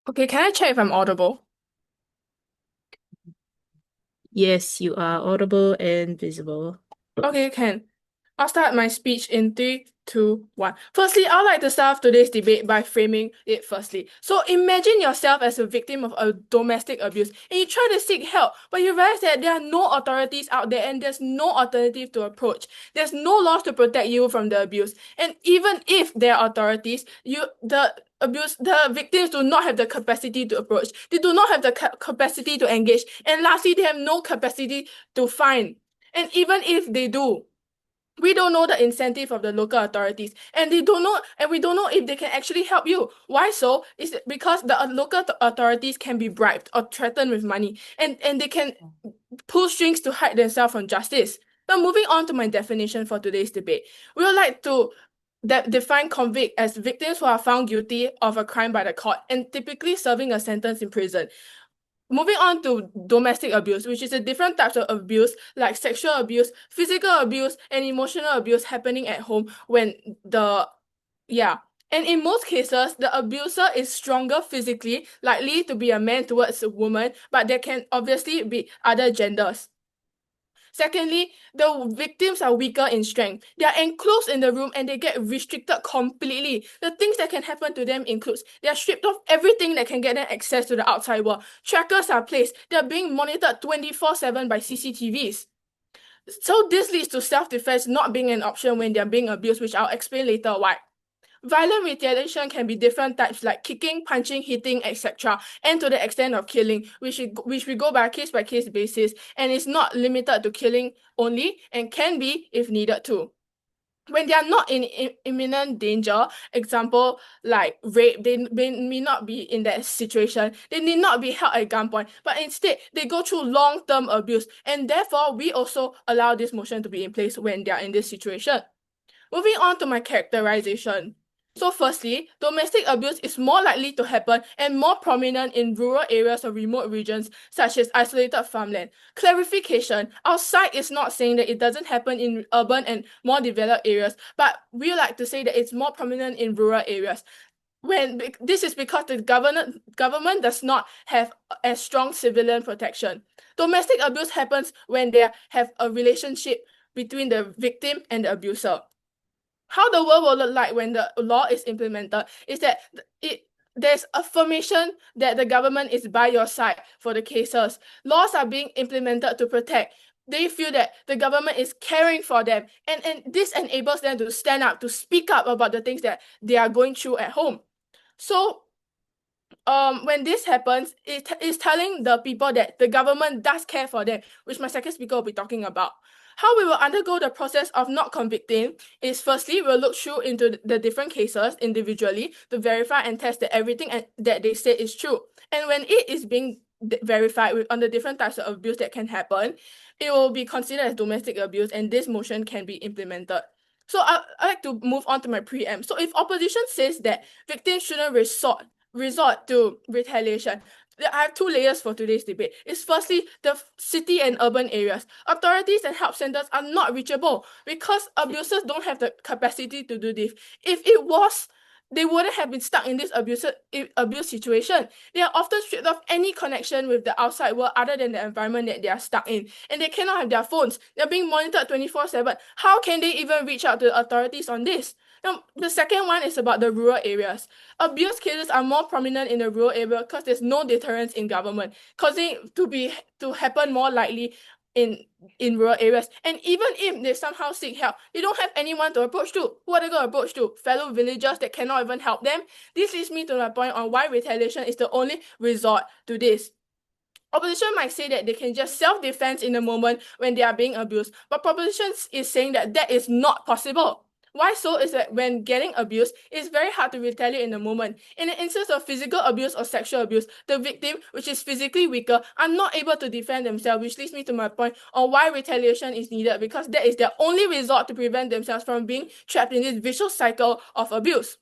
Okay, can I check if I'm audible? Yes, you are audible and visible. Okay, can. I'll start my speech in three, two, one. Firstly, I'd like to start off today's debate by framing it firstly. So imagine yourself as a victim of a domestic abuse and you try to seek help, but you realize that there are no authorities out there and there's no alternative to approach. There's no laws to protect you from the abuse. And even if there are authorities, the victims do not have the capacity to approach. They do not have the capacity to engage. And lastly, they have no capacity to find. And even if they do, we don't know the incentive of the local authorities, and we don't know if they can actually help you. Why so? Is it because the local authorities can be bribed or threatened with money, and they can pull strings to hide themselves from justice. Now, moving on to my definition for today's debate, we would like to define convict as victims who are found guilty of a crime by the court and typically serving a sentence in prison. Moving on to domestic abuse, which is a different types of abuse like sexual abuse, physical abuse, and emotional abuse happening at home when the yeah. And in most cases, the abuser is stronger physically, likely to be a man towards a woman, but there can obviously be other genders. Secondly, the victims are weaker in strength. They are enclosed in the room and they get restricted completely. The things that can happen to them includes they are stripped of everything that can get them access to the outside world. Trackers are placed. They are being monitored 24/7 by CCTVs. So this leads to self-defense not being an option when they are being abused, which I'll explain later why. Violent retaliation can be different types like kicking, punching, hitting, etc., and to the extent of killing, which we go by case basis, and is not limited to killing only, and can be if needed to. When they are not in imminent danger, example like rape, they may not be in that situation. They need not be held at gunpoint, but instead they go through long-term abuse, and therefore we also allow this motion to be in place when they are in this situation. Moving on to my characterization. So firstly, domestic abuse is more likely to happen and more prominent in rural areas or remote regions such as isolated farmland. Clarification, our side is not saying that it doesn't happen in urban and more developed areas, but we like to say that it's more prominent in rural areas. This is because the government does not have a strong civilian protection. Domestic abuse happens when they have a relationship between the victim and the abuser. How the world will look like when the law is implemented is that there's affirmation that the government is by your side for the cases. Laws are being implemented to protect. They feel that the government is caring for them, and this enables them to stand up, to speak up about the things that they are going through at home. So when this happens, it is telling the people that the government does care for them, which my second speaker will be talking about. How we will undergo the process of not convicting is firstly, we'll look through into the different cases individually to verify and test that everything that they say is true. And when it is being verified on the different types of abuse that can happen, it will be considered as domestic abuse and this motion can be implemented. So I like to move on to my preamp. So if opposition says that victims shouldn't resort to retaliation. I have two layers for today's debate. It's firstly the city and urban areas. Authorities and help centers are not reachable because abusers don't have the capacity to do this. If it was, they wouldn't have been stuck in this abuse situation. They are often stripped of any connection with the outside world other than the environment that they are stuck in. And they cannot have their phones. They're being monitored 24/7. How can they even reach out to the authorities on this? Now, the second one is about the rural areas. Abuse cases are more prominent in the rural area because there's no deterrence in government, causing to happen more likely in rural areas. And even if they somehow seek help, they don't have anyone to approach to. Who are they going to approach to? Fellow villagers that cannot even help them? This leads me to my point on why retaliation is the only resort to this. Opposition might say that they can just self-defense in the moment when they are being abused, but proposition is saying that that is not possible. Why so is that when getting abused, it's very hard to retaliate in the moment. In the instance of physical abuse or sexual abuse, the victim, which is physically weaker, are not able to defend themselves, which leads me to my point on why retaliation is needed, because that is their only resort to prevent themselves from being trapped in this vicious cycle of abuse.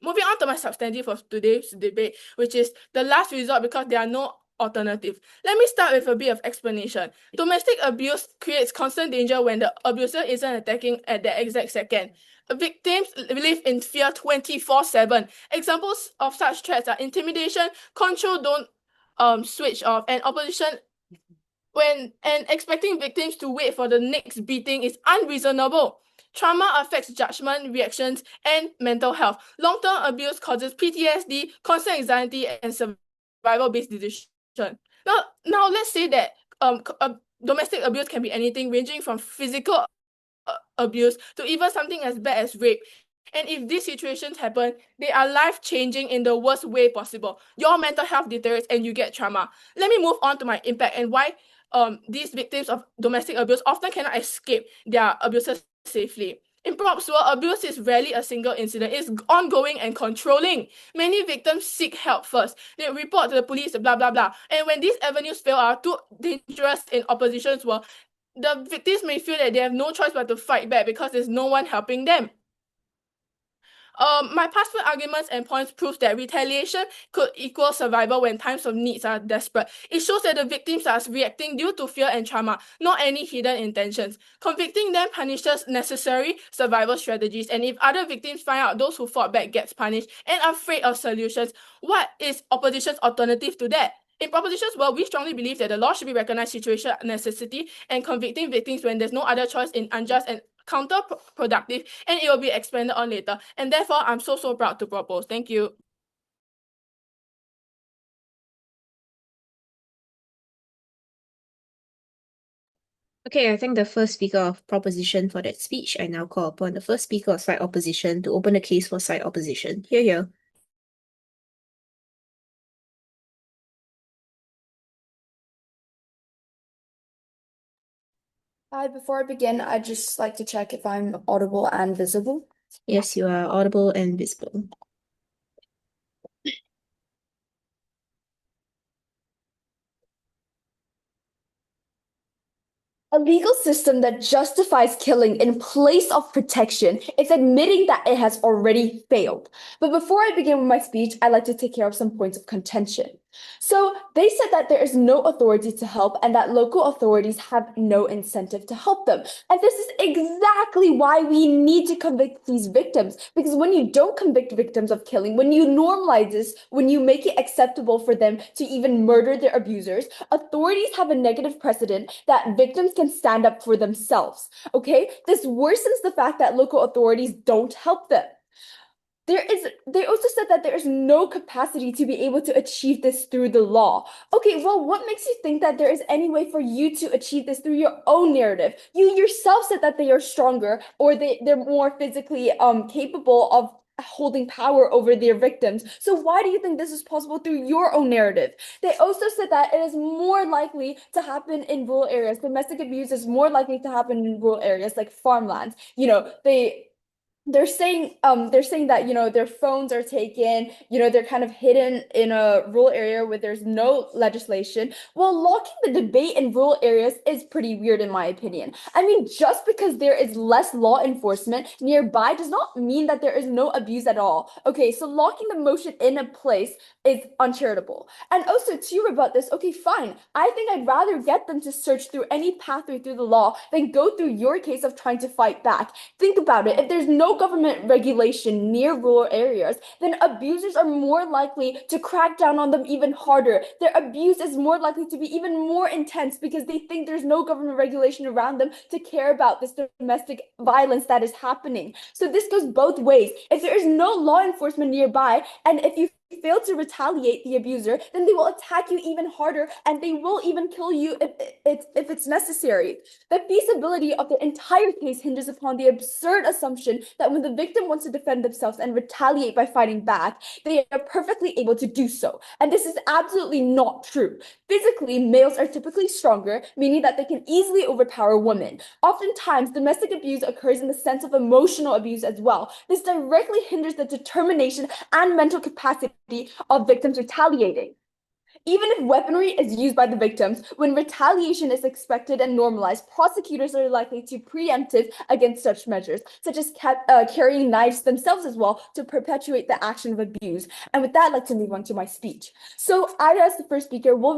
Moving on to my substantive of today's debate, which is the last resort because there are no alternative. Let me start with a bit of explanation. Domestic abuse creates constant danger when the abuser isn't attacking at the exact second. Victims live in fear 24/7. Examples of such threats are intimidation, control don't switch off, and opposition and expecting victims to wait for the next beating is unreasonable. Trauma affects judgment, reactions, and mental health. Long-term abuse causes PTSD, constant anxiety, and survival-based decision. Now let's say that domestic abuse can be anything ranging from physical abuse to even something as bad as rape. And if these situations happen, they are life-changing in the worst way possible. Your mental health deteriorates and you get trauma. Let me move on to my impact and why these victims of domestic abuse often cannot escape their abusers safely. In Prop's world, abuse is rarely a single incident. It's ongoing and controlling. Many victims seek help first. They report to the police, blah, blah, blah. And when these avenues fail, are too dangerous in opposition's world, the victims may feel that they have no choice but to fight back because there's no one helping them. My past few arguments and points prove that retaliation could equal survival when times of needs are desperate. It shows that the victims are reacting due to fear and trauma, not any hidden intentions. Convicting them punishes necessary survival strategies, and if other victims find out those who fought back gets punished and are afraid of solutions, what is opposition's alternative to that? In proposition's world, we strongly believe that the law should be recognized situation necessity and convicting victims when there's no other choice in unjust and counterproductive, and it will be expanded on later. And therefore, I'm so proud to propose. Thank you. Okay, I think the first speaker of proposition for that speech, I now call upon the first speaker of side opposition to open the case for side opposition. Hear, hear. Hi, before I begin, I'd just like to check if I'm audible and visible. Yes, you are audible and visible. A legal system that justifies killing in place of protection is admitting that it has already failed. But before I begin with my speech, I'd like to take care of some points of contention. So they said that there is no authority to help and that local authorities have no incentive to help them. And this is exactly why we need to convict these victims. Because when you don't convict victims of killing, when you normalize this, when you make it acceptable for them to even murder their abusers, authorities have a negative precedent that victims can stand up for themselves. Okay? This worsens the fact that local authorities don't help them. They also said that there is no capacity to be able to achieve this through the law. Okay, well, what makes you think that there is any way for you to achieve this through your own narrative? You yourself said that they are stronger or they're more physically capable of holding power over their victims. So why do you think this is possible through your own narrative? They also said that it is more likely to happen in rural areas. Domestic abuse is more likely to happen in rural areas like farmlands. You know, they're saying that their phones are taken, they're kind of hidden in a rural area where there's no legislation. Well, locking the debate in rural areas is pretty weird in my opinion. I mean, just because there is less law enforcement nearby does not mean that there is no abuse at all. Okay, so locking the motion in a place is uncharitable. And also to rebut this, okay, fine, I think I'd rather get them to search through any pathway through the law than go through your case of trying to fight back. Think about it. If there's no government regulation near rural areas, then abusers are more likely to crack down on them even harder. Their abuse is more likely to be even more intense because they think there's no government regulation around them to care about this domestic violence that is happening. So this goes both ways. If there is no law enforcement nearby, and if you fail to retaliate the abuser, then they will attack you even harder and they will even kill you if it's necessary. The feasibility of the entire case hinges upon the absurd assumption that when the victim wants to defend themselves and retaliate by fighting back, they are perfectly able to do so. And this is absolutely not true. Physically, males are typically stronger, meaning that they can easily overpower women. Oftentimes, domestic abuse occurs in the sense of emotional abuse as well. This directly hinders the determination and mental capacity of victims retaliating. Even if weaponry is used by the victims, when retaliation is expected and normalized, prosecutors are likely to preemptive against such measures, such as carrying knives themselves as well to perpetuate the action of abuse. And with that, I'd like to move on to my speech. So I, as the first speaker, will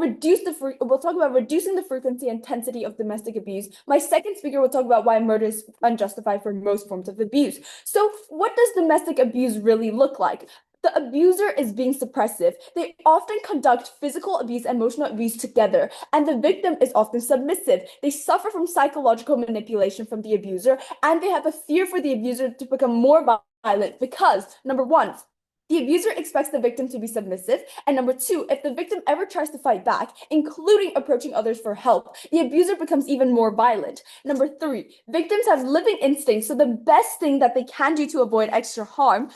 talk about reducing the frequency and intensity of domestic abuse. My second speaker will talk about why murder is unjustified for most forms of abuse. So what does domestic abuse really look like? The abuser is being suppressive. They often conduct physical abuse and emotional abuse together, and the victim is often submissive. They suffer from psychological manipulation from the abuser, and they have a fear for the abuser to become more violent because, number one, the abuser expects the victim to be submissive, and number two, if the victim ever tries to fight back, including approaching others for help, the abuser becomes even more violent. Number three, victims have living instincts, so the best thing that they can do to avoid extra harm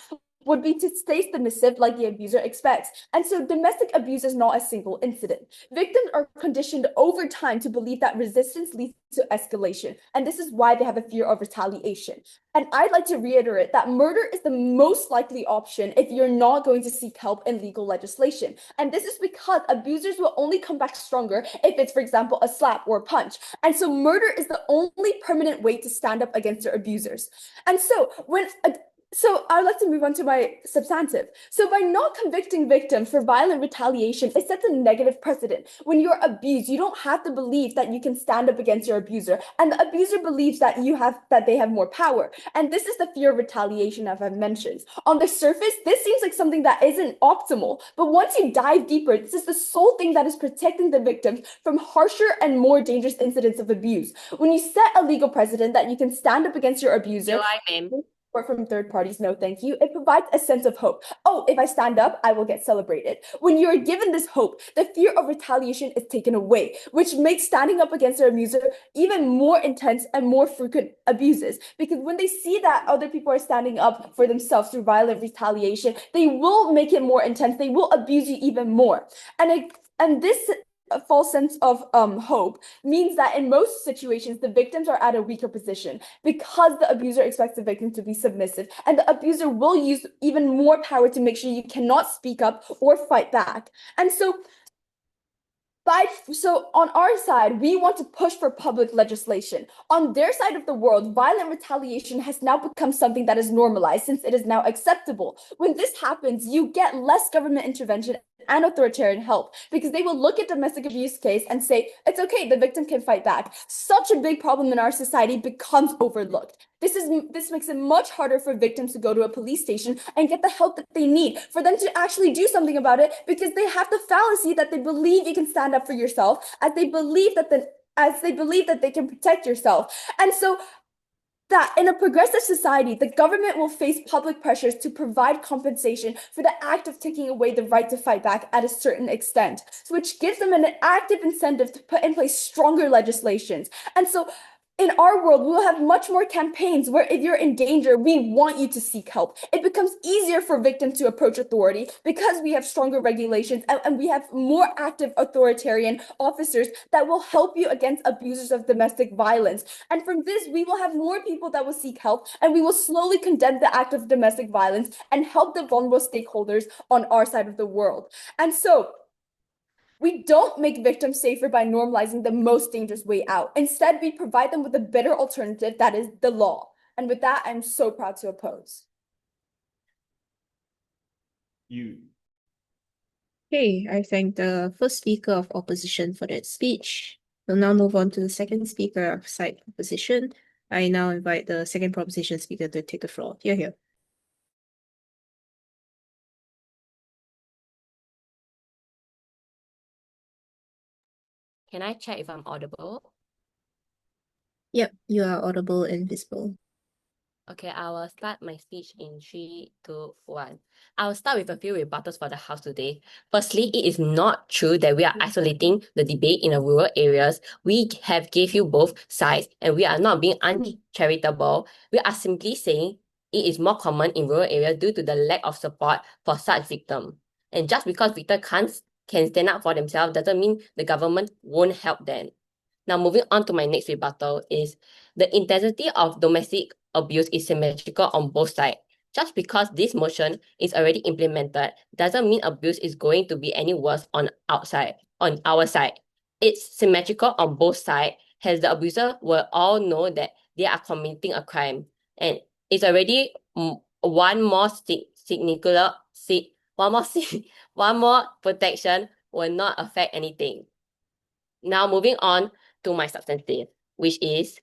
would be to stay submissive like the abuser expects. And so domestic abuse is not a single incident. Victims are conditioned over time to believe that resistance leads to escalation, and this is why they have a fear of retaliation. And I'd like to reiterate that murder is the most likely option if you're not going to seek help in legal legislation. And this is because abusers will only come back stronger if it's, for example, a slap or a punch. And so murder is the only permanent way to stand up against their abusers. And so so I'd like to move on to my substantive. So by not convicting victims for violent retaliation, it sets a negative precedent. When you're abused, you don't have to believe that you can stand up against your abuser, and the abuser believes that they have more power. And this is the fear of retaliation, as I've mentioned. On the surface, this seems like something that isn't optimal, but once you dive deeper, this is the sole thing that is protecting the victims from harsher and more dangerous incidents of abuse. When you set a legal precedent that you can stand up against your abuser, or from third parties, no thank you, it provides a sense of hope. Oh, if I stand up, I will get celebrated. When you're given this hope, the fear of retaliation is taken away, which makes standing up against their abuser even more intense and more frequent abuses. Because when they see that other people are standing up for themselves through violent retaliation, they will make it more intense. They will abuse you even more. And this a false sense of hope means that in most situations, the victims are at a weaker position because the abuser expects the victim to be submissive, and the abuser will use even more power to make sure you cannot speak up or fight back. And so on our side, we want to push for public legislation. On their side of the world, violent retaliation has now become something that is normalized since it is now acceptable. When this happens, you get less government intervention and authoritarian help because they will look at domestic abuse case and say, it's okay, the victim can fight back. Such a big problem in our society becomes overlooked. This makes it much harder for victims to go to a police station and get the help that they need, for them to actually do something about it, because they have the fallacy that they believe you can stand up for yourself, as they believe that they can protect yourself. And so that in a progressive society, the government will face public pressures to provide compensation for the act of taking away the right to fight back at a certain extent, which gives them an active incentive to put in place stronger legislations. And so in our world, we will have much more campaigns where if you're in danger, we want you to seek help. It becomes easier for victims to approach authority because we have stronger regulations and we have more active authoritarian officers that will help you against abusers of domestic violence. And from this, we will have more people that will seek help, and we will slowly condemn the act of domestic violence and help the vulnerable stakeholders on our side of the world. And so we don't make victims safer by normalizing the most dangerous way out. Instead, we provide them with a better alternative, that is the law. And with that, I'm so proud to oppose. Okay, I thank the first speaker of opposition for that speech. We'll now move on to the second speaker of side opposition. I now invite the second proposition speaker to take the floor. You're here. Can I check if I'm audible? Yep, you are audible and visible. Okay, I will start my speech in 3, 2, 1. I'll start with a few rebuttals for the House today. Firstly, it is not true that we are isolating the debate in the rural areas. We have gave you both sides, and we are not being uncharitable. We are simply saying it is more common in rural areas due to the lack of support for such victims. And just because victims can stand up for themselves doesn't mean the government won't help them. Now, moving on to my next rebuttal is the intensity of domestic abuse is symmetrical on both sides. Just because this motion is already implemented doesn't mean abuse is going to be any worse on our side. It's symmetrical on both sides, as the abuser will all know that they are committing a crime, and it's already one more one more protection will not affect anything. Now moving on to my substantive, which is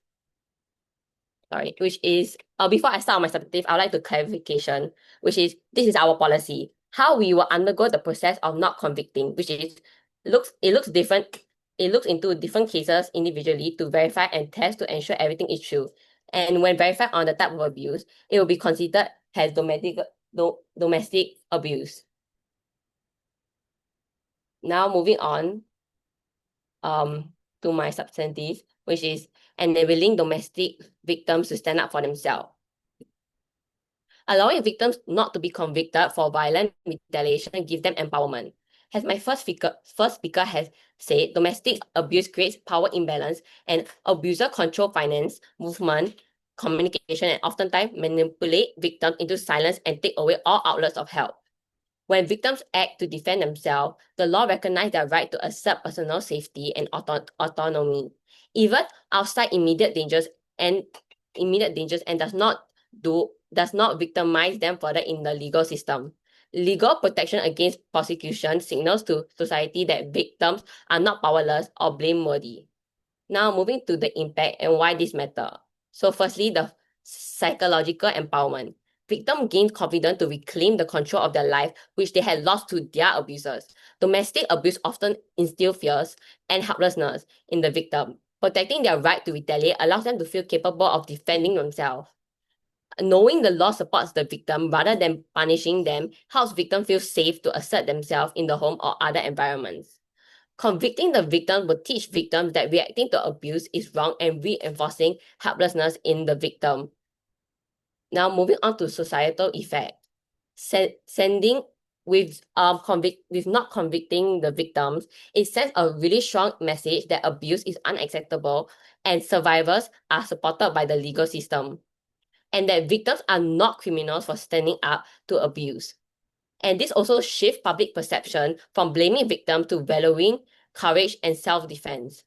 before I start on my substantive, I would like to clarification, which is this is our policy. How we will undergo the process of not convicting, which is it looks different. It looks into different cases individually to verify and test to ensure everything is true. And when verified on the type of abuse, it will be considered as domestic abuse. Now moving on to my substantive, which is enabling domestic victims to stand up for themselves. Allowing victims not to be convicted for violent retaliation gives them empowerment. As my first speaker has said, domestic abuse creates power imbalance, and abuser control finance, movement, communication, and oftentimes manipulate victims into silence and take away all outlets of help. When victims act to defend themselves, the law recognizes their right to assert personal safety and autonomy, even outside immediate dangers and does not victimize them further in the legal system. Legal protection against prosecution signals to society that victims are not powerless or blameworthy. Now moving to the impact and why this matters. So firstly, the psychological empowerment. Victims gain confidence to reclaim the control of their life, which they had lost to their abusers. Domestic abuse often instills fears and helplessness in the victim. Protecting their right to retaliate allows them to feel capable of defending themselves. Knowing the law supports the victim rather than punishing them helps victims feel safe to assert themselves in the home or other environments. Convicting the victim will teach victims that reacting to abuse is wrong and reinforcing helplessness in the victim. Now moving on to societal effect. With not convicting the victims, it sends a really strong message that abuse is unacceptable and survivors are supported by the legal system, and that victims are not criminals for standing up to abuse. And this also shifts public perception from blaming victims to valuing courage and self-defense.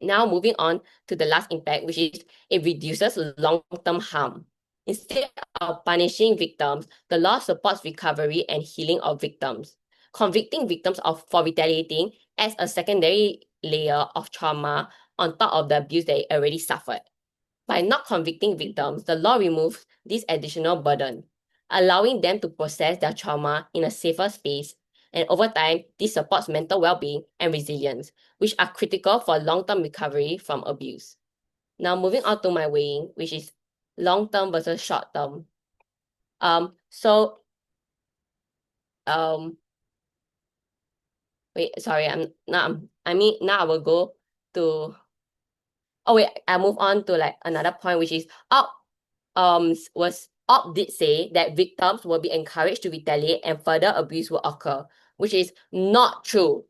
Now moving on to the last impact, which is it reduces long-term harm. Instead of punishing victims, the law supports recovery and healing of victims. Convicting victims for retaliating adds a secondary layer of trauma on top of the abuse they already suffered. By not convicting victims, the law removes this additional burden, allowing them to process their trauma in a safer space. And over time, this supports mental well-being and resilience, which are critical for long-term recovery from abuse. Now, moving on to my weighing, which is long-term versus short-term. Now I will go to. Oh wait, I move on to like another point, which is Op did say that victims will be encouraged to retaliate and further abuse will occur, which is not true.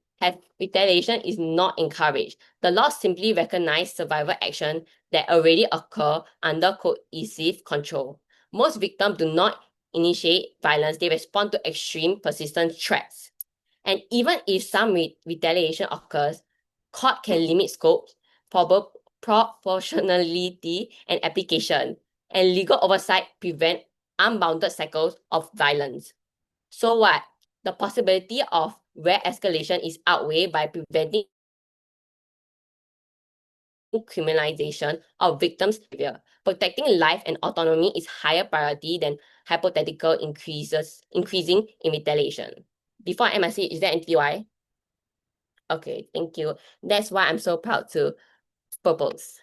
Retaliation is not encouraged. The law simply recognizes survival action that already occur under coercive control. Most victims do not initiate violence, they respond to extreme, persistent threats. And even if some retaliation occurs, court can limit scope, proportionality, and application, and legal oversight prevent unbounded cycles of violence. So what? The possibility of rare escalation is outweighed by preventing criminalization of victims' behavior. Protecting life and autonomy is higher priority than hypothetical increasing in retaliation. Before I end my speech, is there anything why? Okay, thank you. That's why I'm so proud to propose.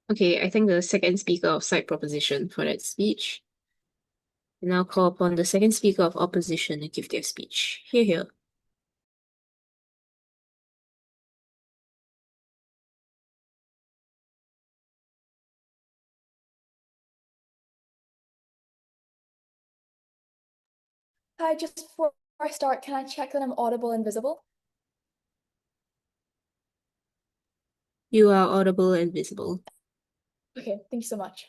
Okay, I thank the second speaker of side proposition for that speech. I now call upon the second speaker of opposition to give their speech. Hear, hear. Hi, just for I start, can I check that I'm audible and visible? You are audible and visible. Okay, thank you so much.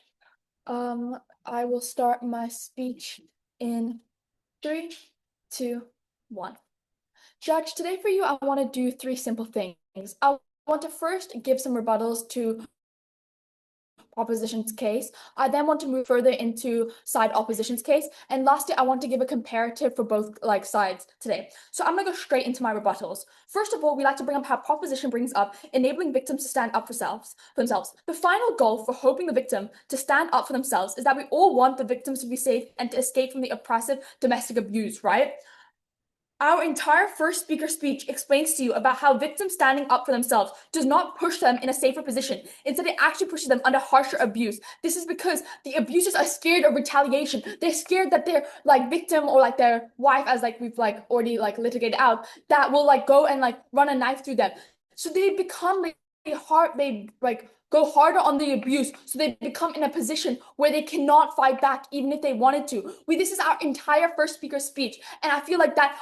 I will start my speech in 3, 2, 1. Judge, today for you, I want to do 3 simple things. I want to first give some rebuttals to opposition's case. I then want to move further into side opposition's case. And lastly, I want to give a comparative for both sides today. So I'm gonna go straight into my rebuttals. First of all, we like to bring up how proposition brings up enabling victims to stand up for themselves. The final goal for hoping the victim to stand up for themselves is that we all want the victims to be safe and to escape from the oppressive domestic abuse, right? Our entire first speaker speech explains to you about how victims standing up for themselves does not push them in a safer position. Instead, it actually pushes them under harsher abuse. This is because the abusers are scared of retaliation. They're scared that their victim or their wife, as we've already litigated out, that will go and run a knife through them. So they become go harder on the abuse, so they become in a position where they cannot fight back even if they wanted to. This is our entire first speaker speech, and I feel like that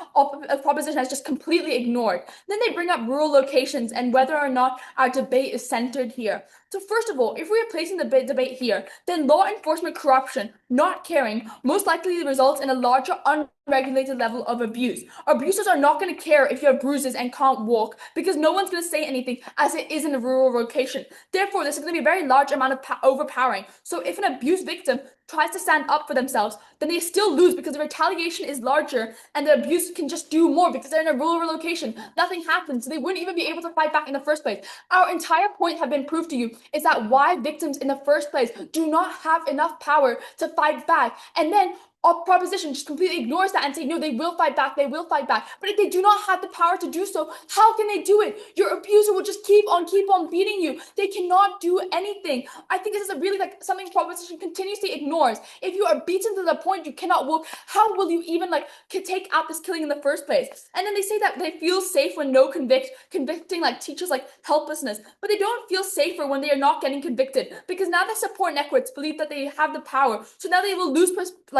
proposition has just completely ignored. Then they bring up rural locations and whether or not our debate is centered here. So first of all, if we are placing the debate here, then law enforcement corruption, not caring, most likely results in a larger unregulated level of abuse. Abusers are not going to care if you have bruises and can't walk because no one's going to say anything as it is in a rural location. Therefore, this is going to be a very large amount of overpowering. So if an abused victim tries to stand up for themselves, then they still lose because the retaliation is larger and the abuse can just do more because they're in a rural location. Nothing happens, so they wouldn't even be able to fight back in the first place. Our entire point have been proved to you is that why victims in the first place do not have enough power to fight back. And then proposition just completely ignores that and say, no, they will fight back, they will fight back. But if they do not have the power to do so, how can they do it? Your abuser will just keep on beating you. They cannot do anything. I think this is a really something proposition continuously ignores. If you are beaten to the point you cannot walk, how will you even take out this killing in the first place? And then they say that they feel safe when no convicting teachers helplessness, but they don't feel safer when they are not getting convicted because now the support networks believe that they have the power, so now they will lose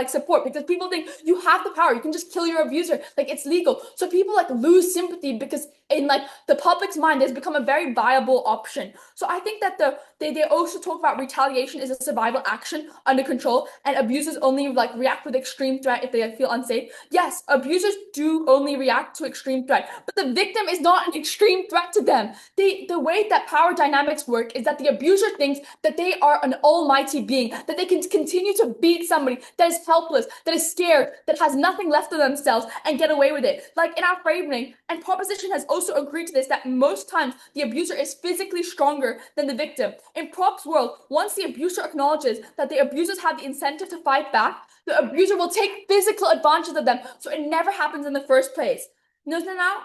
support because people think you have the power, you can just kill your abuser, it's legal. So people lose sympathy because in the public's mind has become a very viable option. So I think that they also talk about retaliation is a survival action under control, and abusers only react with extreme threat if they feel unsafe. Yes, abusers do only react to extreme threat, but the victim is not an extreme threat to them. The way that power dynamics work is that the abuser thinks that they are an almighty being, that they can continue to beat somebody that is helpless, that is scared, that has nothing left of themselves and get away with it. In our framing, and proposition has also agreed to this, that most times the abuser is physically stronger than the victim. In Prop's world, once the abuser acknowledges that the abusers have the incentive to fight back, the abuser will take physical advantage of them, so it never happens in the first place. Now,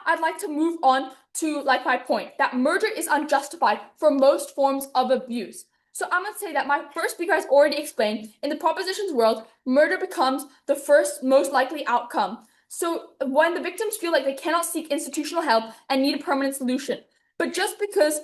I'd like to move on to my point, that murder is unjustified for most forms of abuse. So I'm going to say that my first speaker has already explained, in the proposition's world, murder becomes the first most likely outcome. So when the victims feel like they cannot seek institutional help and need a permanent solution. But just because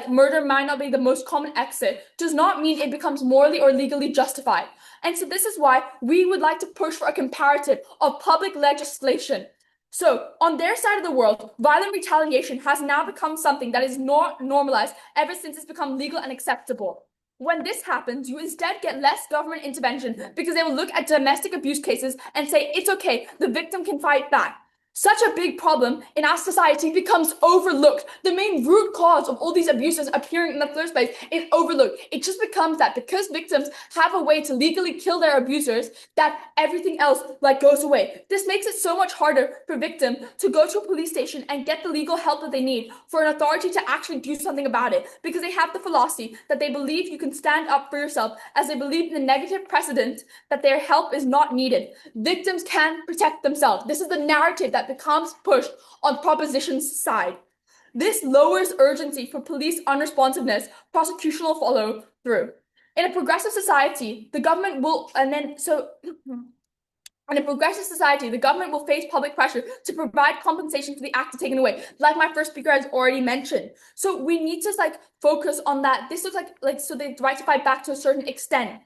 murder might not be the most common exit does not mean it becomes morally or legally justified. And so this is why we would like to push for a comparative of public legislation. So on their side of the world, violent retaliation has now become something that is not normalized ever since it's become legal and acceptable. When this happens, you instead get less government intervention because they will look at domestic abuse cases and say, it's okay, the victim can fight back. Such a big problem in our society becomes overlooked. The main root cause of all these abuses appearing in the first place is overlooked. It just becomes that because victims have a way to legally kill their abusers, that everything else goes away. This makes it so much harder for victims to go to a police station and get the legal help that they need for an authority to actually do something about it, because they have the philosophy that they believe you can stand up for yourself, as they believe in the negative precedent that their help is not needed. Victims can protect themselves. This is the narrative that becomes pushed on proposition's side. This lowers urgency for police unresponsiveness, prosecutional follow through. In a progressive society, the government will, in a progressive society, the government will face public pressure to provide compensation for the act taken away, like my first speaker has already mentioned. So we need to focus on that. This looks so they right to fight back to a certain extent,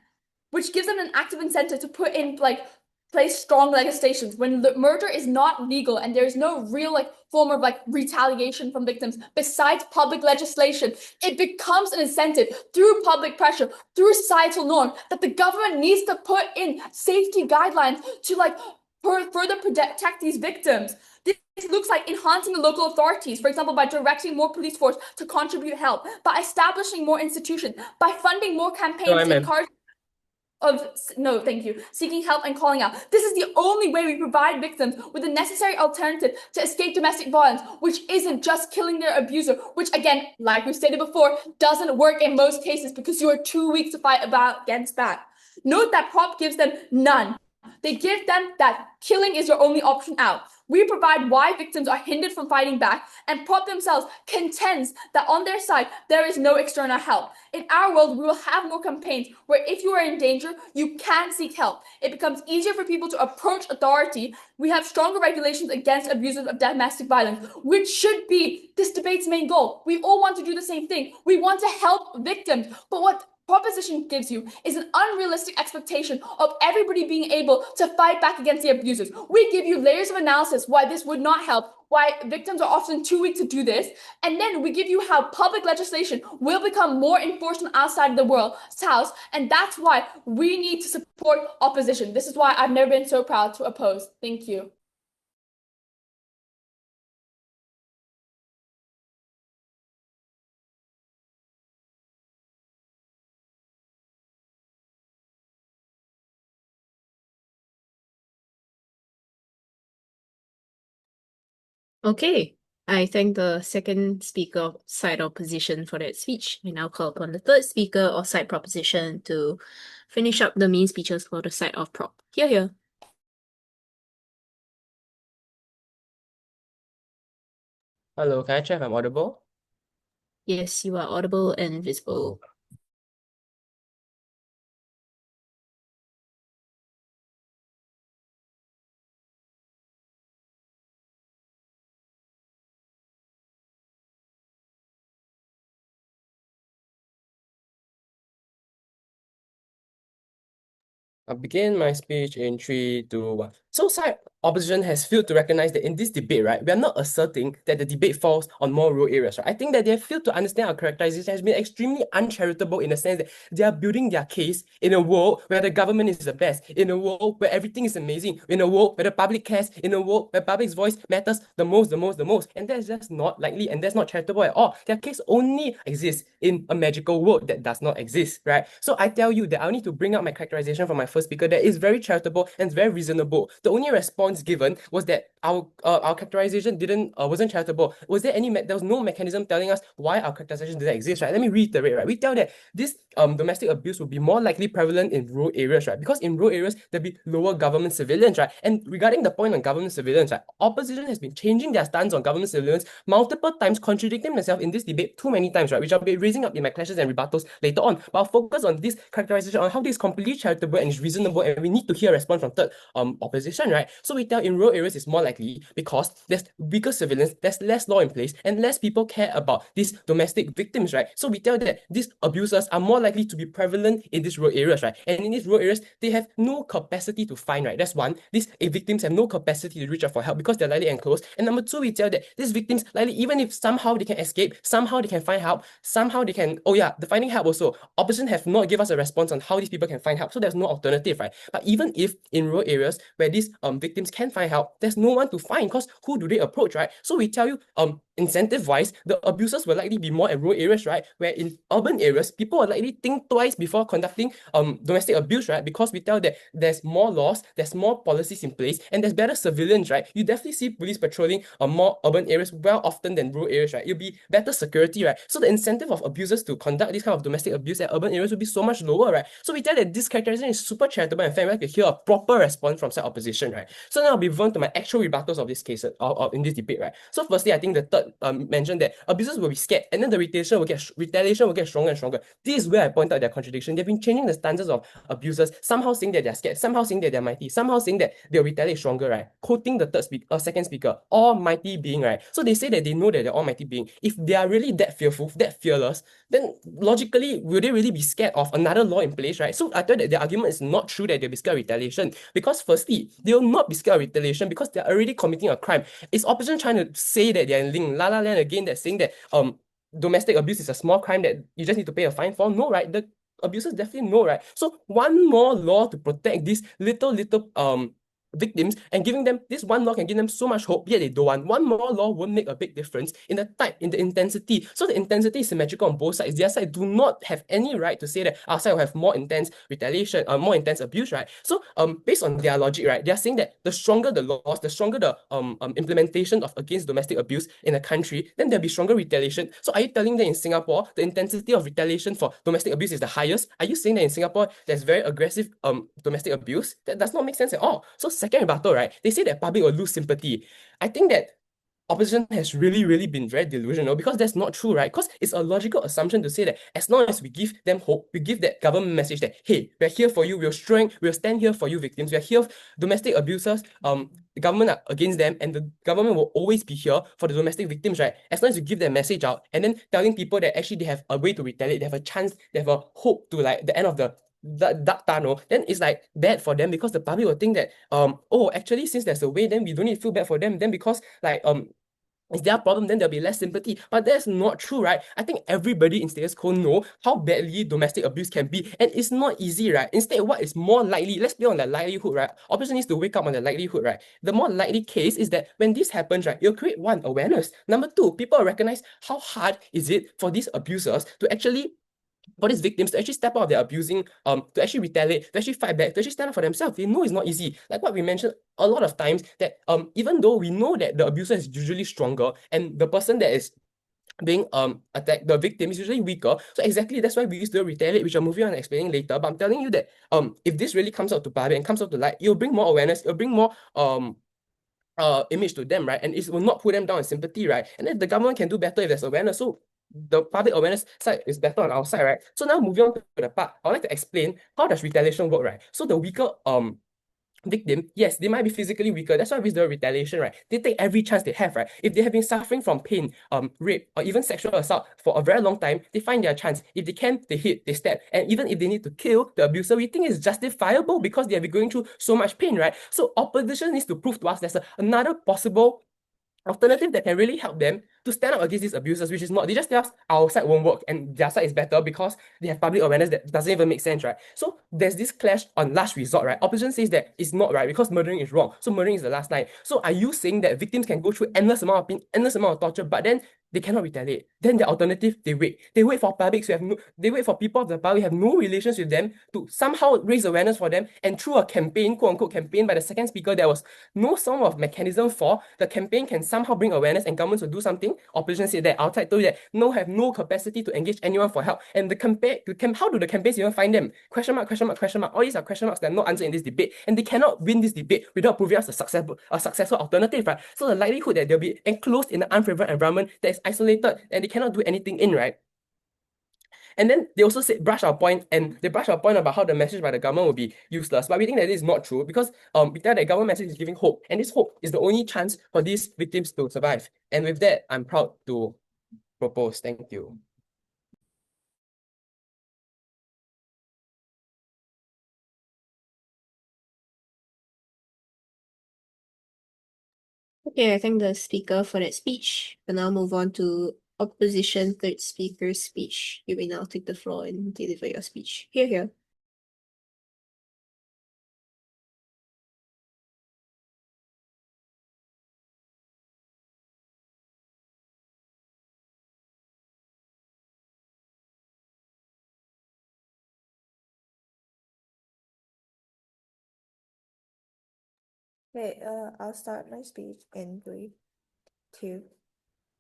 which gives them an active incentive to put in place strong legislations when the murder is not legal and there is no real form of retaliation from victims besides public legislation, it becomes an incentive through public pressure, through societal norm, that the government needs to put in safety guidelines to further protect these victims. This looks like enhancing the local authorities, for example, by directing more police force to contribute help, by establishing more institutions, by funding more campaigns to encourage seeking help and calling out. This is the only way we provide victims with the necessary alternative to escape domestic violence, which isn't just killing their abuser, which again, like we stated before, doesn't work in most cases because you are too weak to fight against that. Note that PROP gives them none. They give them that killing is your only option out. We provide why victims are hindered from fighting back, and PROP themselves contends that on their side, there is no external help. In our world, we will have more campaigns where if you are in danger, you can seek help. It becomes easier for people to approach authority. We have stronger regulations against abusers of domestic violence, which should be this debate's main goal. We all want to do the same thing. We want to help victims, but what proposition gives you is an unrealistic expectation of everybody being able to fight back against the abusers. We give you layers of analysis why this would not help, why victims are often too weak to do this, and then we give you how public legislation will become more enforcement outside the world's house, and that's why we need to support opposition. This is why I've never been so proud to oppose. Thank you. Okay, I thank the second speaker of side opposition for that speech. I now call upon the third speaker of side proposition to finish up the main speeches for the side of prop. Here. Hello, can I check if I'm audible? Yes, you are audible and visible. I'll begin my speech in 3, 2, 1. So side opposition has failed to recognize that in this debate, right, we are not asserting that the debate falls on more rural areas, right? I think that they have failed to understand our characterization has been extremely uncharitable in the sense that they are building their case in a world where the government is the best, in a world where everything is amazing, in a world where the public cares, in a world where public's voice matters the most. And that's just not likely, and that's not charitable at all. Their case only exists in a magical world that does not exist, right? So I tell you that I need to bring up my characterization from my first speaker that is very charitable and very reasonable. The only response given was that our characterization wasn't charitable. Was there there was no mechanism telling us why our characterization didn't exist, right? Let me reiterate, right? We tell that this domestic abuse will be more likely prevalent in rural areas, right? Because in rural areas, there'll be lower government surveillance, right? And regarding the point on government surveillance, right, opposition has been changing their stance on government surveillance multiple times, contradicting themselves in this debate too many times, right? Which I'll be raising up in my clashes and rebuttals later on. But I'll focus on this characterization on how this is completely charitable and is reasonable, and we need to hear a response from third opposition, right? So we tell in rural areas it's more likely because there's weaker surveillance, there's less law in place, and less people care about these domestic victims, right? So we tell that these abusers are more likely to be prevalent in these rural areas, right? And in these rural areas, they have no capacity to find, right? That's one. These victims have no capacity to reach out for help because they're likely enclosed. And number two, we tell that these victims likely, even if somehow they can escape, somehow they can find help, somehow they can, the finding help also, opposition have not give us a response on how these people can find help. So there's no alternative, right? But even if in rural areas where these victims can find help, there's no one to find because who do they approach, right? So we tell you, incentive-wise, the abusers will likely be more in rural areas, right? Where in urban areas, people will likely think twice before conducting domestic abuse, right? Because we tell that there's more laws, there's more policies in place, and there's better surveillance, right? You definitely see police patrolling more urban areas well often than rural areas, right? It'll be better security, right? So the incentive of abusers to conduct this kind of domestic abuse at urban areas will be so much lower, right? So we tell that this characterization is super charitable and fair. We like to hear a proper response from side opposition, right? So now I'll be moving to my actual rebuttals of this case, in this debate, right? So firstly, I think the third speaker mentioned that abusers will be scared, and then the retaliation will get stronger and stronger. This is where I point out their contradiction. They've been changing the stances of abusers, somehow saying that they're scared, somehow saying that they're mighty, somehow saying that they'll retaliate stronger, right? Quoting the second speaker, almighty being, right? So they say that they know that they're almighty being. If they are really that fearful, that fearless, then logically, will they really be scared of another law in place, right? So I thought that the argument is not true that they'll be scared of retaliation, because firstly, they will not be scared of retaliation because they're already committing a crime. Is opposition trying to say that they're in La La Land again, that's saying that domestic abuse is a small crime that you just need to pay a fine for? No, right? The abusers definitely know, right? So one more law to protect these little victims, and giving them this one law can give them so much hope, yet they don't want. One more law won't make a big difference in the type, in the intensity. So the intensity is symmetrical on both sides. Their side do not have any right to say that our side will have more intense retaliation, more intense abuse, right? So based on their logic, right, they're saying that the stronger the laws, the stronger the implementation of against domestic abuse in a country, then there'll be stronger retaliation. So are you telling that in Singapore the intensity of retaliation for domestic abuse is the highest? Are you saying that in Singapore there's very aggressive domestic abuse? That does not make sense at all. So second rebuttal, right? They say that public will lose sympathy. I think that opposition has really been very delusional, because that's not true, right? Because it's a logical assumption to say that as long as we give them hope, we give that government message that, hey, we're here for you, we'll stand here for you, victims, we're here, domestic abusers, the government are against them, and the government will always be here for the domestic victims, right? As long as you give that message out, and then telling people that actually they have a way to retaliate, they have a chance, they have a hope to like the end of the dark tunnel, then it's like bad for them, because the public will think that oh, actually, since there's a way, then we don't need to feel bad for them, then because like it's their problem, then there'll be less sympathy. But that's not true, right? I think everybody in status quo know how badly domestic abuse can be, and it's not easy, right? Instead, what is more likely, let's play on the likelihood, right? Opposition needs to wake up on the likelihood, right? The more likely case is that when this happens, right, it'll create one, awareness. Number two, people will recognize how hard is it for these abusers to actually, for these victims to actually step out of their abusing, to actually retaliate, to actually fight back, to actually stand up for themselves. They know it's not easy. Like what we mentioned a lot of times, that even though we know that the abuser is usually stronger and the person that is being attacked, the victim is usually weaker. So exactly that's why we used to retaliate, which I'm moving on and explaining later. But I'm telling you that if this really comes out to public and comes out to light, it'll bring more awareness, it'll bring more image to them, right? And it will not put them down in sympathy, right? And then the government can do better if there's awareness. So the public awareness side is better on our side, right? So now moving on to the part, I would like to explain how does retaliation work, right? So the weaker victim, yes, they might be physically weaker. That's why with the retaliation, right? They take every chance they have, right? If they have been suffering from pain, rape, or even sexual assault for a very long time, they find their chance. If they can, they hit, they stab. And even if they need to kill the abuser, we think it's justifiable because they have been going through so much pain, right? So opposition needs to prove to us there's another possible alternative that can really help them to stand up against these abusers, which is not, they just tell us our side won't work and their side is better because they have public awareness that doesn't even make sense, right? So there's this clash on last resort, right? Opposition says that it's not right because murdering is wrong. So murdering is the last line. So are you saying that victims can go through endless amount of pain, endless amount of torture, but then they cannot retaliate? Then the alternative, they wait. They wait for publics who have no, they wait for people of the public who have no relations with them to somehow raise awareness for them, and through a campaign, quote unquote campaign by the second speaker, there was no sort of mechanism for the campaign can somehow bring awareness and governments will do something. Opposition said that outside told you that no, have no capacity to engage anyone for help. And the campaign, how do the campaigns even find them? Question mark, question mark, question mark. All these are question marks that are not answered in this debate, and they cannot win this debate without proving us a successful alternative, right? So the likelihood that they'll be enclosed in an unfavorable environment that is isolated and they cannot do anything in, right? And then they also say brush our point about how the message by the government will be useless. But we think that this is not true because we tell that government message is giving hope, and this hope is the only chance for these victims to survive. And with that, I'm proud to propose. Thank you. Okay, I thank the speaker for that speech. We'll now move on to opposition third speaker's speech. You may now take the floor and deliver your speech. Hear, hear. Okay, I'll start my speech in 3, 2,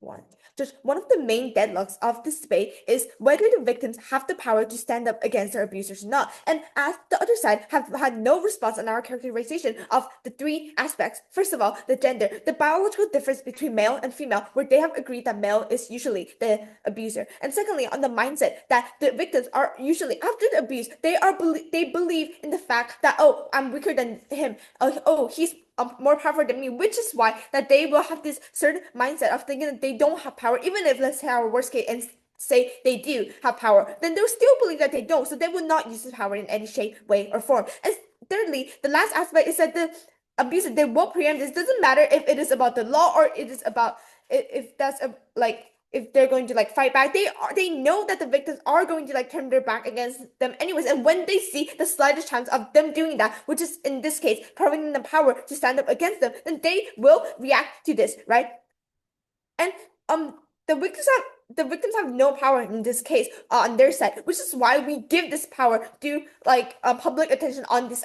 one. Just one of the main deadlocks of this debate is whether the victims have the power to stand up against their abusers or not. And as the other side have had no response on our characterization of the three aspects. First of all, the gender, the biological difference between male and female, where they have agreed that male is usually the abuser. And secondly, on the mindset that the victims are usually after the abuse, they believe in the fact that, oh, I'm weaker than him. Oh, he's more powerful than me, which is why that they will have this certain mindset of thinking that they don't have power, even if, let's say, our worst case and say they do have power, then they'll still believe that they don't, so they will not use this power in any shape, way, or form. And thirdly, the last aspect is that the abuser, they will preempt this. Doesn't matter if it is about the law or it is about if that's if they're going to like fight back, they know that the victims are going to like turn their back against them anyways. And when they see the slightest chance of them doing that, which is in this case providing them power to stand up against them, then they will react to this, right? And the victims have no power in this case on their side, which is why we give this power to like public attention on this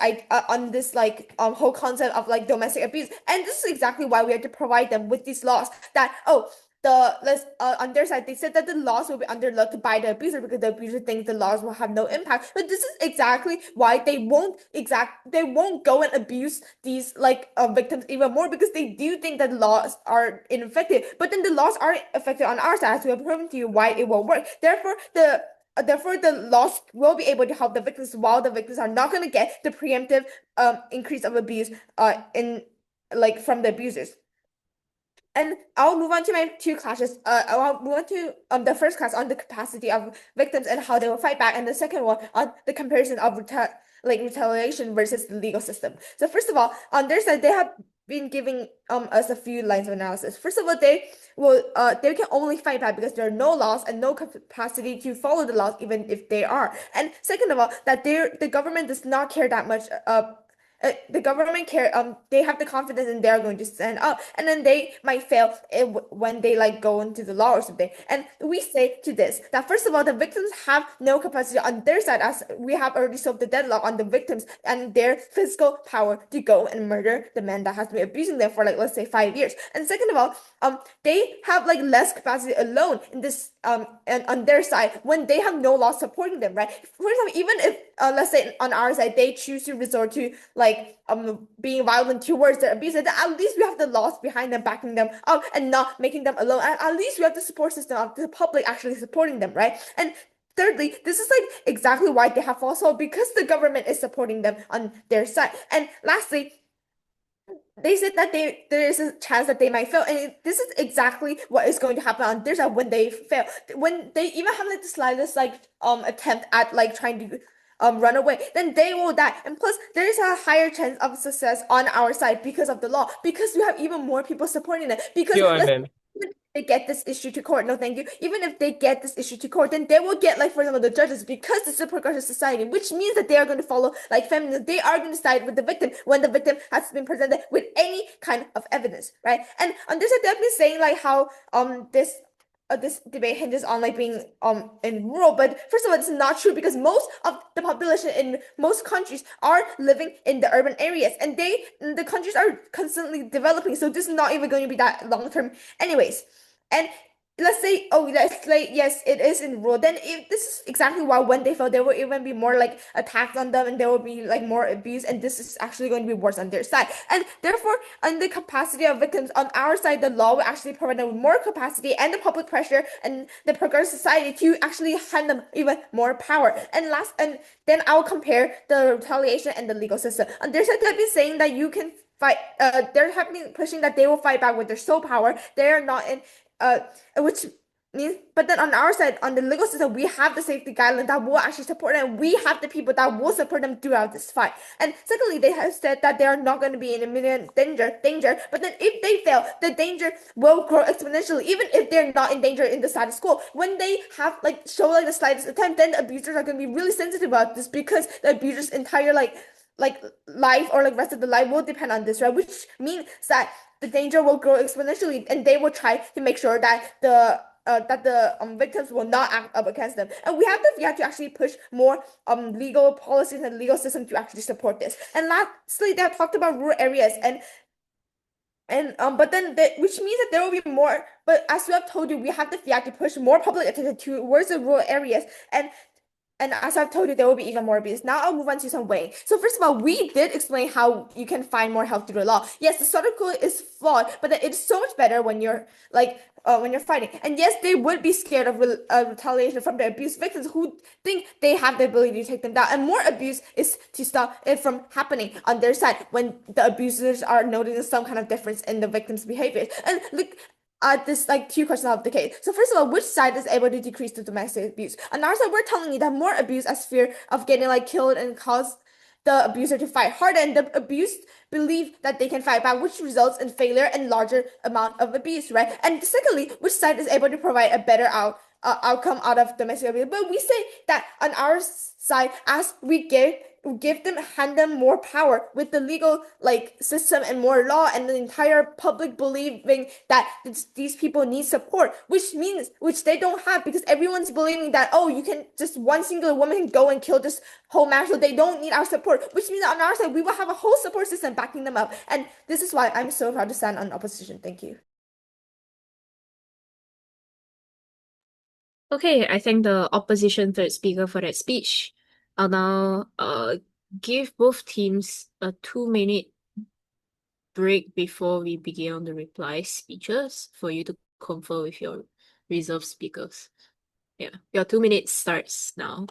whole concept of like domestic abuse. And this is exactly why we have to provide them with these laws that on their side they said that the laws will be underlooked by the abuser because the abuser thinks the laws will have no impact. But this is exactly why they won't go and abuse these victims even more, because they do think that the laws are ineffective. But then the laws are effective on our side, as we have proven to you why it will work. Therefore the laws will be able to help the victims, while the victims are not going to get the preemptive increase of abuse from the abusers. And I'll move on to my two classes. I'll move on to the first class on the capacity of victims and how they will fight back, and the second one on the comparison of retaliation versus the legal system. So first of all, on their side, they have been giving us a few lines of analysis. First of all, they can only fight back because there are no laws and no capacity to follow the laws, even if they are. And second of all, that the government does not care that much. The government they have the confidence and they're going to stand up, and then they might fail when they go into the law or something. And we say to this that first of all, the victims have no capacity on their side, as we have already solved the deadlock on the victims and their physical power to go and murder the man that has been abusing them for let's say 5 years. And second of all, they have less capacity alone in this and on their side when they have no law supporting them, right? For example, even if let's say on our side they choose to resort to being violent towards their abuser, then at least we have the laws behind them, backing them up and not making them alone. And at least we have the support system of the public actually supporting them, right? And thirdly, this is exactly why they have false hope, because the government is supporting them on their side. And lastly, they said that there is a chance that they might fail, and this is exactly what is going to happen on their side when they fail. When they even have the slightest attempt at trying to run away, then they will die. And plus, there is a higher chance of success on our side because of the law, because we have even more people supporting it. Because they get this issue to court, no thank you, even if they get this issue to court, then they will get for example the judges, because this is a progressive society, which means that they are going to follow feminism. They are going to side with the victim when the victim has been presented with any kind of evidence, right? And on this side, they've been saying how this debate hinges on being in rural, but first of all, it's not true, because most of the population in most countries are living in the urban areas, and the countries are constantly developing, so this is not even going to be that long term anyways. And let's say yes, it is in rural, then if this is exactly why when they fail, there will even be more attacks on them, and there will be more abuse, and this is actually going to be worse on their side. And therefore, on the capacity of victims, on our side, the law will actually provide them with more capacity and the public pressure and the progressive society to actually hand them even more power. And then I'll compare the retaliation and the legal system. On their side, they've been saying that you can fight. They have been pushing that they will fight back with their sole power. They are not in which means, but then on our side, on the legal system, we have the safety guidelines that will actually support them. We have the people that will support them throughout this fight. And secondly, they have said that they are not going to be in imminent danger. But then if they fail, the danger will grow exponentially, even if they're not in danger in the status quo. When they have show the slightest attempt, then the abusers are going to be really sensitive about this, because the abuser's entire life or rest of the life will depend on this, right? Which means that the danger will grow exponentially, and they will try to make sure that the victims will not act up against them. And we have to actually push more legal policies and legal system to actually support this. And lastly, they have talked about rural areas, and And but then which means that there will be more. But as we have told you, we have the fiat to push more public attention towards the rural areas, and as I've told you, there will be even more abuse. Now I'll move on to some weighing. So first of all, we did explain how you can find more help through the law. Yes, the status quo is flawed, but it's so much better when you're when you're fighting. And yes, they would be scared of retaliation from the abuse victims who think they have the ability to take them down. And more abuse is to stop it from happening on their side when the abusers are noticing some kind of difference in the victim's behavior. And look, this two questions of the case. So first of all, which side is able to decrease the domestic abuse? On our side, we're telling you that more abuse as fear of getting killed and cause the abuser to fight harder, and the abused believe that they can fight back, which results in failure and larger amount of abuse, right? And secondly, which side is able to provide a better outcome out of domestic abuse? But we say that on our side, as we hand them more power with the legal system and more law, and the entire public believing that these people need support, which they don't have, because everyone's believing that, oh, you can just one single woman can go and kill this whole man, so they don't need our support, which means that on our side we will have a whole support system backing them up. And this is why I'm so proud to stand on opposition. Thank you. Okay, I thank the opposition third speaker for that speech. I'll now give both teams a 2-minute break before we begin on the reply speeches for you to confer with your reserve speakers. Yeah, your 2 minutes starts now.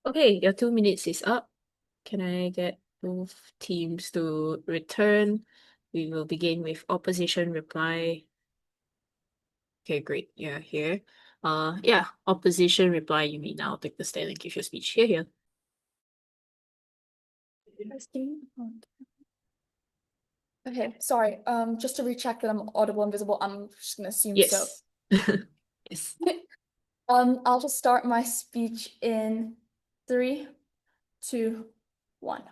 Okay, your 2 minutes is up. Can I get both teams to return? We will begin with opposition reply. Okay, great. You're here. Yeah, opposition reply, you may now take the stand and give your speech. Here. Okay, sorry. Just to recheck that I'm audible and visible, I'm just gonna assume so. Yes. Yes. I'll just start my speech in 3, 2, 1.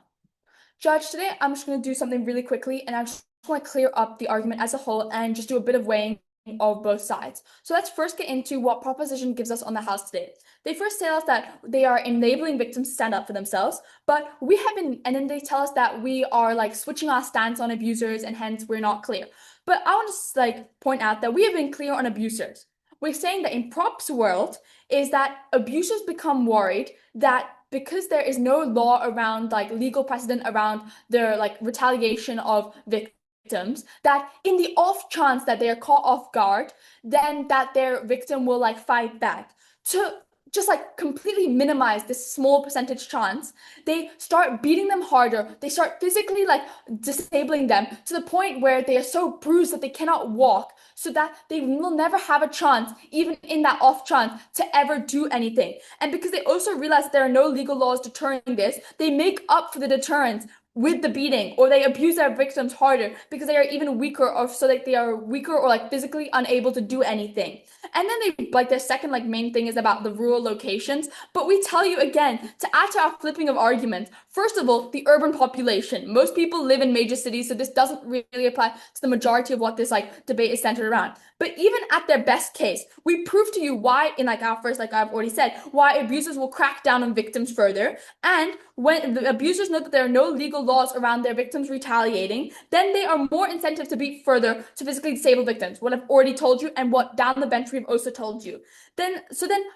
Judge, today I'm just gonna do something really quickly, and I just want to clear up the argument as a whole and just do a bit of weighing of both sides. So let's first get into what proposition gives us on the House today. They first tell us that they are enabling victims to stand up for themselves, but we have been, and then they tell us that we are like switching our stance on abusers and hence we're not clear. But I want to like point out that we have been clear on abusers. We're saying that in Prop's world is that abusers become worried that because there is no law around like legal precedent around their like retaliation of victims, that in the off chance that they are caught off guard, then that their victim will like fight back. To just like completely minimize this small percentage chance, they start beating them harder. They start physically like disabling them to the point where they are so bruised that they cannot walk, so that they will never have a chance, even in that off chance, to ever do anything. And because they also realize that there are no legal laws deterring this, they make up for the deterrence with the beating, or they abuse their victims harder because they are even weaker, or so like they are weaker or like physically unable to do anything. And then they like their second like main thing is about the rural locations. But we tell you again, to add to our flipping of arguments, first of all, the urban population. Most people live in major cities, so this doesn't really apply to the majority of what this like debate is centered around. But even at their best case, we prove to you why, in like our first, like I've already said, why abusers will crack down on victims further. And when the abusers know that there are no legal laws around their victims retaliating, then they are more incentive to beat further to physically disable victims. What I've already told you and what down the bench we've also told you. Then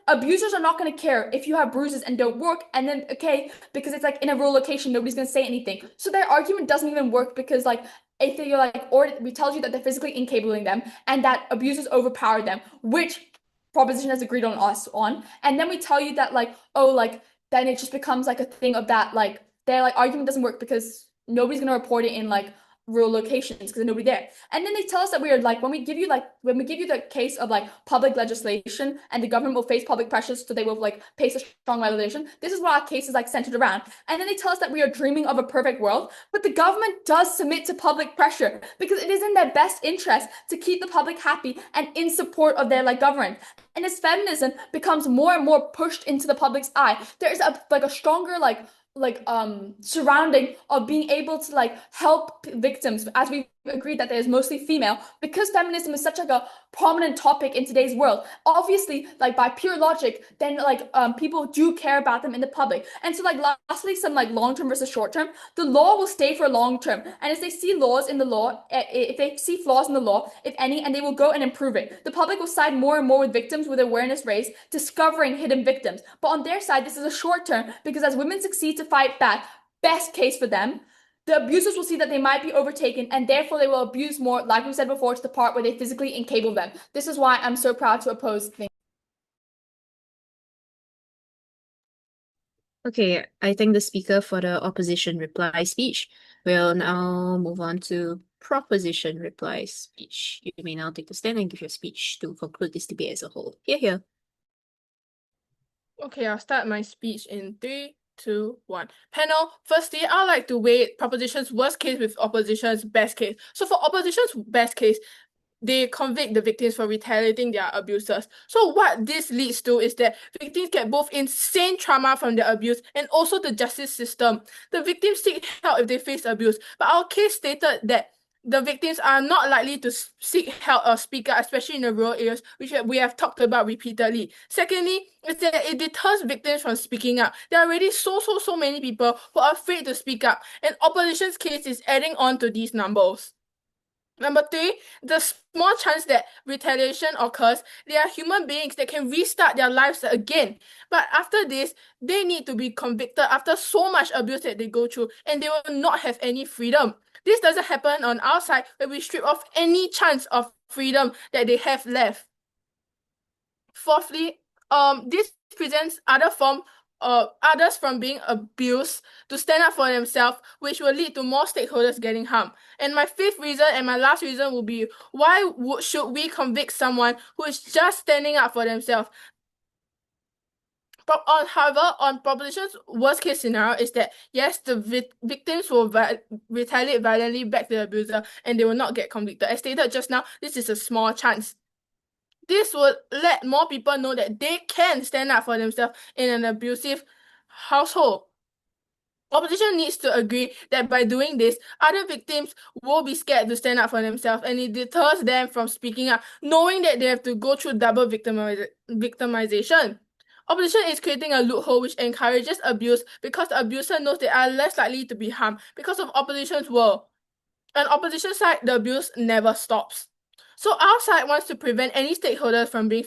abusers are not going to care if you have bruises and don't work, and then okay, because it's like in a rural location, nobody's going to say anything. So their argument doesn't even work, because like if you're like, or we told you that they're physically incapabling them and that abusers overpower them, which proposition has agreed on us on, and then we tell you that like, oh, like then it just becomes like a thing of that like their like argument doesn't work because nobody's gonna report it in like rural locations because there's nobody there. And then they tell us that we are like, when we give you the case of like public legislation and the government will face public pressures, so they will like pass a strong legislation. This is what our case is like centered around. And then they tell us that we are dreaming of a perfect world, but the government does submit to public pressure because it is in their best interest to keep the public happy and in support of their like government. And as feminism becomes more and more pushed into the public's eye, there is a stronger surrounding of being able to like help victims, as we agreed that there's mostly female, because feminism is such like a prominent topic in today's world. Obviously, like by pure logic, then like people do care about them in the public. And so like lastly, some like long-term versus short-term, the law will stay for long-term. And if they see laws in the law, if they see flaws in the law, if any, and they will go and improve it. The public will side more and more with victims with awareness raised, discovering hidden victims. But on their side, this is a short-term, because as women succeed to fight back, best case for them, the abusers will see that they might be overtaken, and therefore they will abuse more, like we said before, to the part where they physically incapable them. This is why I'm so proud to oppose things. Okay, I thank the speaker for the opposition reply speech. We'll now move on to proposition reply speech. You may now take the stand and give your speech to conclude this debate as a whole. Here. Okay, I'll start my speech in 3, 2, 1. Panel, firstly, I'd like to weigh proposition's worst case with opposition's best case. So for opposition's best case, they convict the victims for retaliating their abusers. So what this leads to is that victims get both insane trauma from their abuse and also the justice system. The victims seek help if they face abuse, but our case stated that the victims are not likely to seek help or speak up, especially in the rural areas, which we have talked about repeatedly. Secondly, is that it deters victims from speaking up. There are already so many people who are afraid to speak up, and opposition's case is adding on to these numbers. Number 3, the small chance that retaliation occurs, they are human beings that can restart their lives again. But after this, they need to be convicted after so much abuse that they go through, and they will not have any freedom. This doesn't happen on our side, where we strip off any chance of freedom that they have left. Fourthly, this presents others from being abused to stand up for themselves, which will lead to more stakeholders getting harmed. And my 5th reason and my last reason will be, why should we convict someone who is just standing up for themselves? However, on proposition's worst case scenario is that yes, the victims will retaliate violently back to the abuser and they will not get convicted. As stated just now, this is a small chance. This will let more people know that they can stand up for themselves in an abusive household. Opposition needs to agree that by doing this, other victims will be scared to stand up for themselves, and it deters them from speaking up, knowing that they have to go through double victimization. Opposition is creating a loophole which encourages abuse because the abuser knows they are less likely to be harmed because of opposition's world. On opposition side, the abuse never stops. So our side wants to prevent any stakeholders from being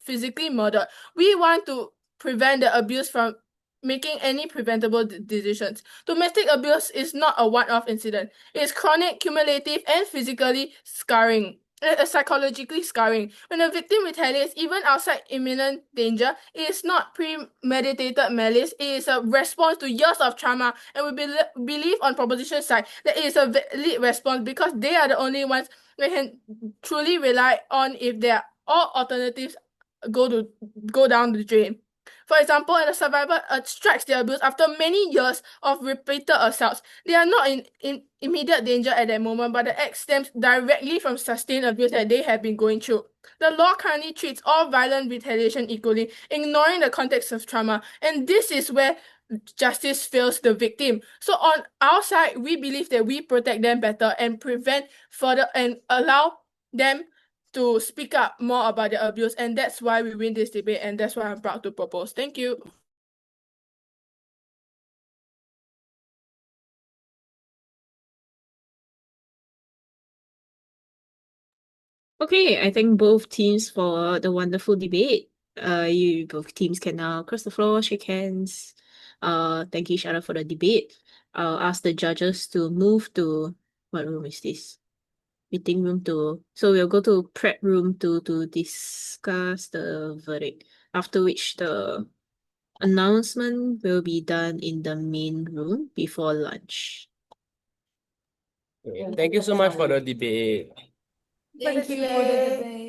physically murdered. We want to prevent the abuse from making any preventable decisions. Domestic abuse is not a one-off incident. It is chronic, cumulative, and physically scarring. Psychologically scarring. When a victim retaliates, even outside imminent danger, it is not premeditated malice. It is a response to years of trauma, and we believe on proposition side that it is a valid response because they are the only ones they can truly rely on if their all alternatives go down the drain. For example, when a survivor strikes their abuse after many years of repeated assaults, they are not in immediate danger at that moment, but the act stems directly from sustained abuse that they have been going through. The law currently treats all violent retaliation equally, ignoring the context of trauma, and this is where justice fails the victim. So on our side, we believe that we protect them better and prevent further and allow them to speak up more about their abuse, and that's why we win this debate, and that's why I'm proud to propose. Thank you. Okay, I thank both teams for the wonderful debate. You both teams can now cross the floor, shake hands, thank each other for the debate. I'll ask the judges to move to what room is this? Meeting room 2. So we'll go to prep room 2 to discuss the verdict. After which the announcement will be done in the main room before lunch. Okay, thank you so much for the debate. Thank you for the debate.